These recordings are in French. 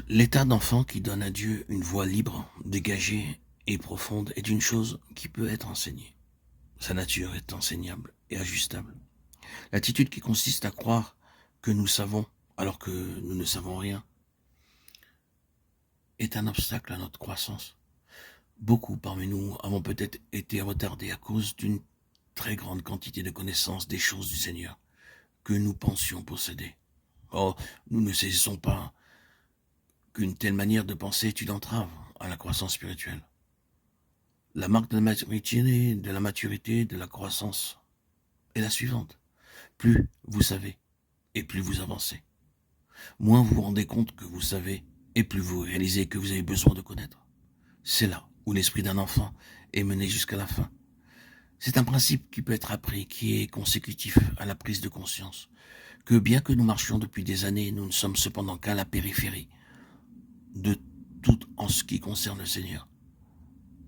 L'état d'enfant qui donne à Dieu une voix libre, dégagée et profonde est une chose qui peut être enseignée. Sa nature est enseignable et ajustable. L'attitude qui consiste à croire que nous savons alors que nous ne savons rien est un obstacle à notre croissance. Beaucoup parmi nous avons peut-être été retardés à cause d'une très grande quantité de connaissances des choses du Seigneur que nous pensions posséder. Or, nous ne saisissons pas qu'une telle manière de penser est une entrave à la croissance spirituelle. La marque de la croissance est la suivante. Plus vous savez et plus vous avancez. Moins vous vous rendez compte que vous savez et plus vous réalisez que vous avez besoin de connaître. C'est là où l'esprit d'un enfant est mené jusqu'à la fin. C'est un principe qui peut être appris, qui est consécutif à la prise de conscience, que bien que nous marchions depuis des années, nous ne sommes cependant qu'à la périphérie de tout en ce qui concerne le Seigneur.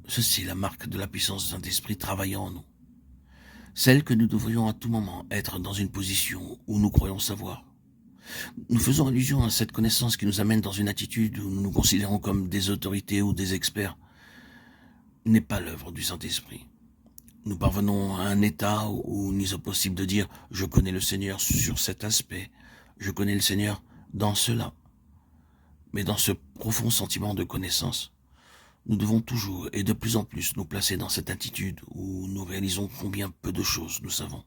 Ceci est la marque de la puissance du Saint-Esprit travaillant en nous. Celle que nous devrions à tout moment être dans une position où nous croyons savoir. Nous faisons allusion à cette connaissance qui nous amène dans une attitude où nous nous considérons comme des autorités ou des experts, n'est pas l'œuvre du Saint-Esprit. Nous parvenons à un état où il est possible de dire « je connais le Seigneur sur cet aspect, je connais le Seigneur dans cela ». Mais dans ce profond sentiment de connaissance, nous devons toujours et de plus en plus nous placer dans cette attitude où nous réalisons combien peu de choses nous savons.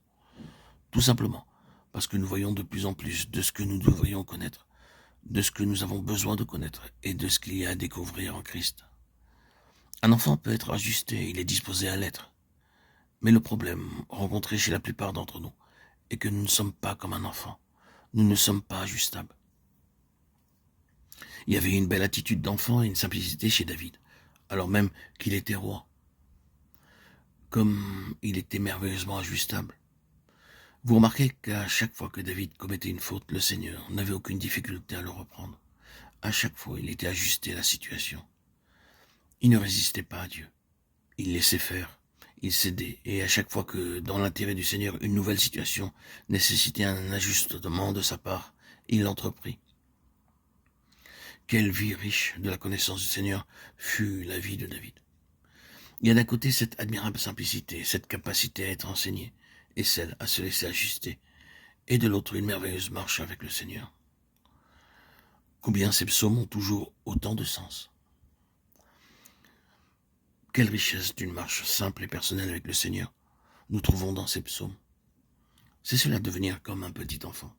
Tout simplement parce que nous voyons de plus en plus de ce que nous devrions connaître, de ce que nous avons besoin de connaître et de ce qu'il y a à découvrir en Christ. Un enfant peut être ajusté, il est disposé à l'être. Mais le problème rencontré chez la plupart d'entre nous est que nous ne sommes pas comme un enfant. Nous ne sommes pas ajustables. Il y avait une belle attitude d'enfant et une simplicité chez David, alors même qu'il était roi. Comme il était merveilleusement ajustable. Vous remarquez qu'à chaque fois que David commettait une faute, le Seigneur n'avait aucune difficulté à le reprendre. À chaque fois, il était ajusté à la situation. Il ne résistait pas à Dieu. Il laissait faire. Il cédait, et à chaque fois que, dans l'intérêt du Seigneur, une nouvelle situation nécessitait un ajustement de sa part, il l'entreprit. Quelle vie riche de la connaissance du Seigneur fut la vie de David. Il y a d'un côté cette admirable simplicité, cette capacité à être enseigné, et celle à se laisser ajuster, et de l'autre une merveilleuse marche avec le Seigneur. Combien ces psaumes ont toujours autant de sens. Quelle richesse d'une marche simple et personnelle avec le Seigneur nous trouvons dans ces psaumes. C'est cela devenir comme un petit enfant.